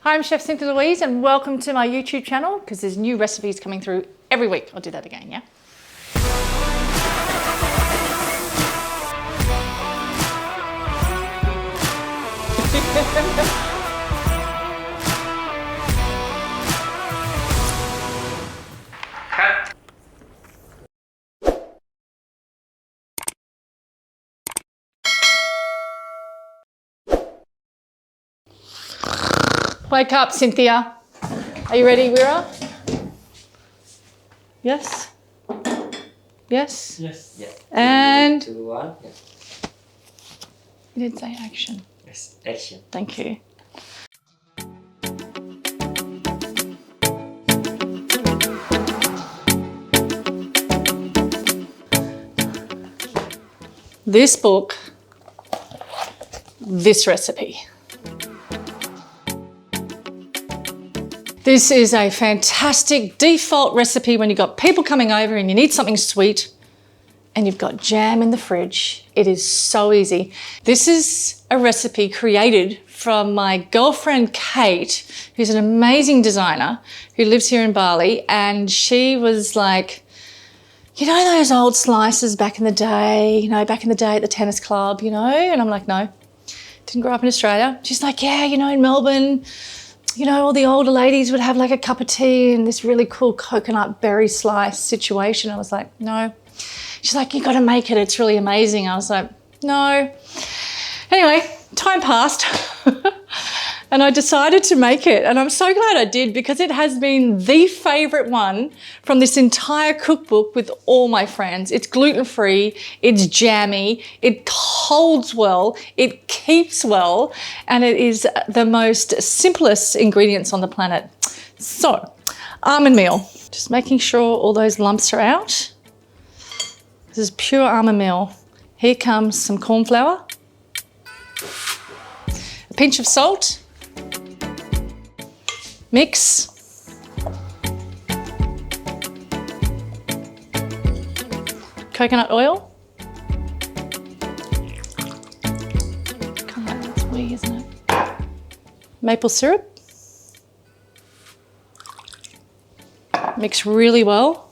Hi, I'm Chef Cynthia Louise and welcome to my YouTube channel because there's new recipes coming through every week. I'll do that again, yeah? Cut. Wake up, Cynthia. Are you ready, Wira? Yes? Yes? Yes. Yeah. And 3, 2, 1. Yeah. you did say action. Yes. Action. Thank you. This book, this recipe. This is a fantastic default recipe when you've got people coming over and you need something sweet and you've got jam in the fridge. It is so easy. This is a recipe created from my girlfriend, Kate, who's an amazing designer who lives here in Bali. And she was like, you know those old slices back in the day, back in the day at the tennis club, And I'm like, no, didn't grow up in Australia. She's like, yeah, in Melbourne, all the older ladies would have like a cup of tea and this really cool coconut berry slice situation. I was like, no. She's like, you got to make it. It's really amazing. I was like, no. Anyway, time passed and I decided to make it. And I'm so glad I did because it has been the favorite one from this entire cookbook with all my friends. It's gluten-free, it's jammy, it holds well, it keeps well, and it is the most simplest ingredients on the planet. So, almond meal, just making sure all those lumps are out. This is pure almond meal. Here comes some corn flour, a pinch of salt, mix, coconut oil. That's weird, isn't it? Maple syrup. Mix really well.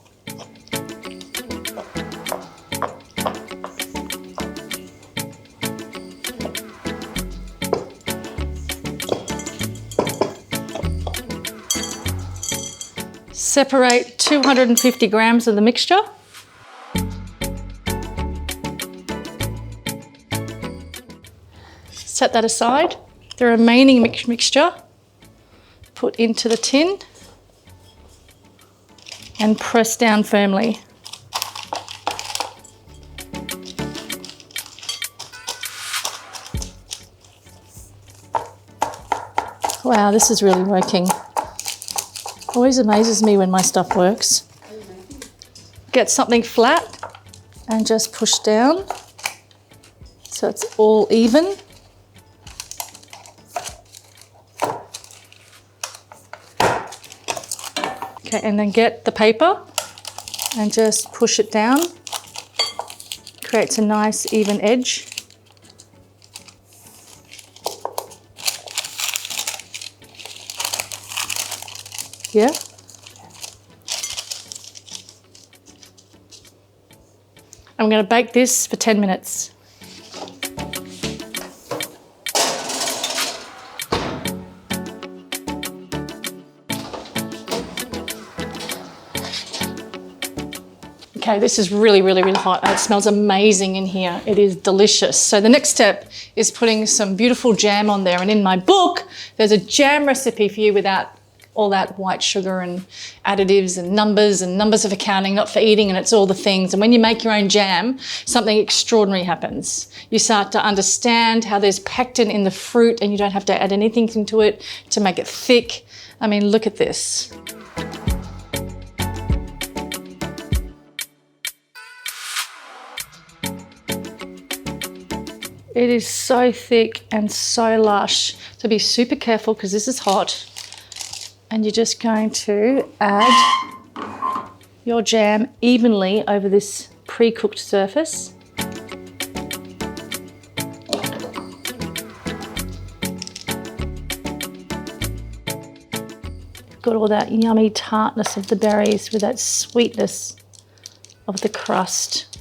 Separate 250 grams of the mixture. Set that aside. The remaining mixture, put into the tin and press down firmly. Wow, this is really working. Always amazes me when my stuff works. Get something flat and just push down so it's all even. Okay, and then get the paper and just push it down. Creates a nice even edge. Yeah. I'm going to bake this for 10 minutes. Okay, this is really, really, really hot. It smells amazing in here. It is delicious. So the next step is putting some beautiful jam on there. And in my book, there's a jam recipe for you without all that white sugar and additives and numbers of accounting, not for eating, and it's all the things. And when you make your own jam, something extraordinary happens. You start to understand how there's pectin in the fruit and you don't have to add anything into it to make it thick. I mean, look at this. It is so thick and so lush. So be super careful because this is hot. And you're just going to add your jam evenly over this pre-cooked surface. got all that yummy tartness of the berries with that sweetness of the crust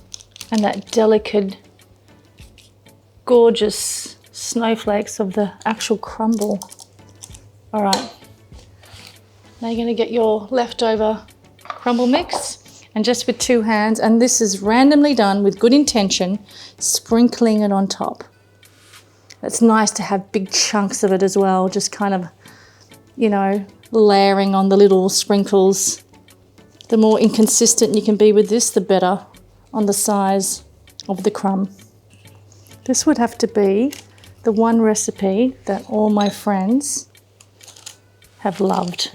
and that delicate, gorgeous snowflakes of the actual crumble. All right, now you're going to get your leftover crumble mix, and just with 2 hands, and this is randomly done with good intention, sprinkling it on top. It's nice to have big chunks of it as well, just kind of, you know, layering on the little sprinkles. The more inconsistent you can be with this, the better on the size of the crumb. This would have to be the one recipe that all my friends have loved.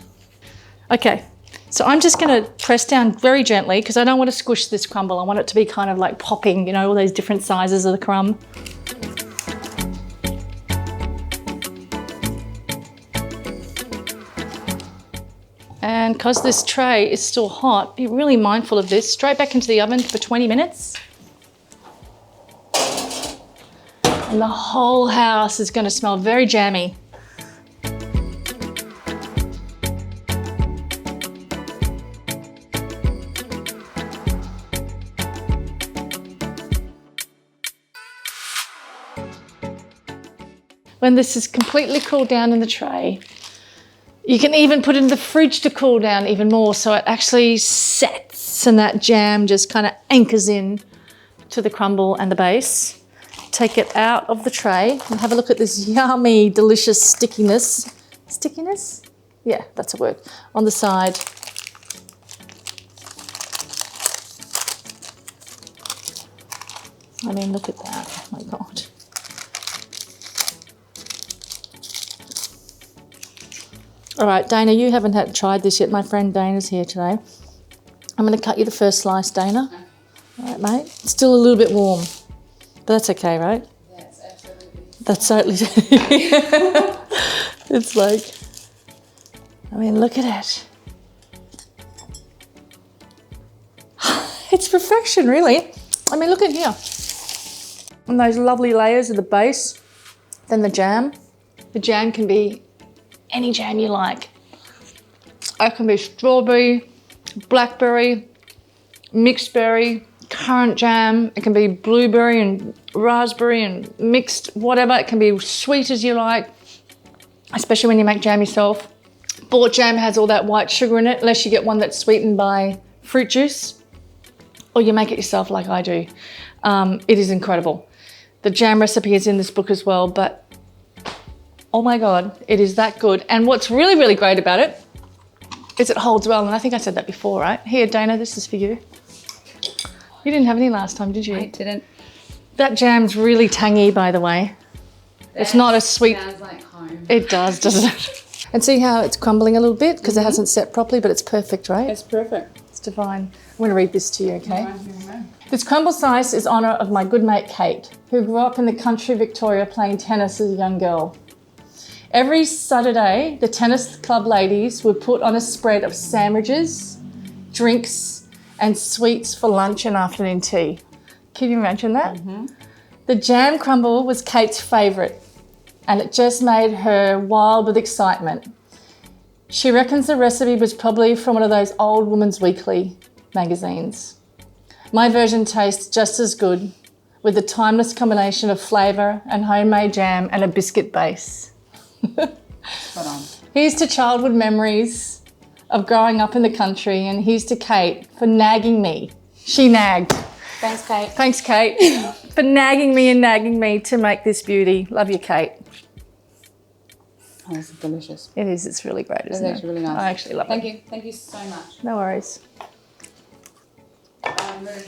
Okay, so I'm just going to press down very gently because I don't want to squish this crumble. I want it to be kind of like popping, you know, all those different sizes of the crumb. And because this tray is still hot, be really mindful of this. Straight back into the oven for 20 minutes. And the whole house is going to smell very jammy. When this is completely cooled down in the tray, you can even put it in the fridge to cool down even more so it actually sets and that jam just kind of anchors in to the crumble and the base. Take it out of the tray and have a look at this yummy, delicious stickiness. Stickiness? Yeah, that's a word. On the side. I mean, look at that. Oh my God. All right, Dana, you haven't tried this yet. My friend Dana's here today. I'm going to cut you the first slice, Dana. All right, mate. It's still a little bit warm, but that's okay, right? Yeah, it's absolutely. That's totally. It's like, I mean, look at it. It's perfection, really. I mean, look at here. And those lovely layers of the base, then the jam. The jam can be any jam you like. It can be strawberry, blackberry, mixed berry, currant jam. It can be blueberry and raspberry and mixed whatever. It can be sweet as you like, especially when you make jam yourself. Bought jam has all that white sugar in it, unless you get one that's sweetened by fruit juice, or you make it yourself like I do. It is incredible. The jam recipe is in this book as well, but oh my God, it is that good. And what's really, really great about it is it holds well. And I think I said that before, right? Here, Dana, this is for you. You didn't have any last time, did you? I didn't. That jam's really tangy, by the way. It's not as sweet. Sounds like home. It does, doesn't it? And see how it's crumbling a little bit because it hasn't set properly, but it's perfect, right? It's perfect. It's divine. I'm going to read this to you, okay? This crumble slice is honour of my good mate Kate, who grew up in the country Victoria playing tennis as a young girl. Every Saturday, the tennis club ladies would put on a spread of sandwiches, drinks, and sweets for lunch and afternoon tea. Can you imagine that? Mm-hmm. The jam crumble was Kate's favourite, and it just made her wild with excitement. She reckons the recipe was probably from one of those old Woman's Weekly magazines. My version tastes just as good, with the timeless combination of flavour and homemade jam and a biscuit base. Spot on. Here's to childhood memories of growing up in the country, and here's to Kate for nagging me. She nagged. Thanks, Kate. Thanks, Kate, for nagging me to make this beauty. Love you, Kate. Oh, this is delicious. It is. It's really great, isn't it? It's actually really nice. I actually love it. Thank you. Thank you so much. No worries. I'm very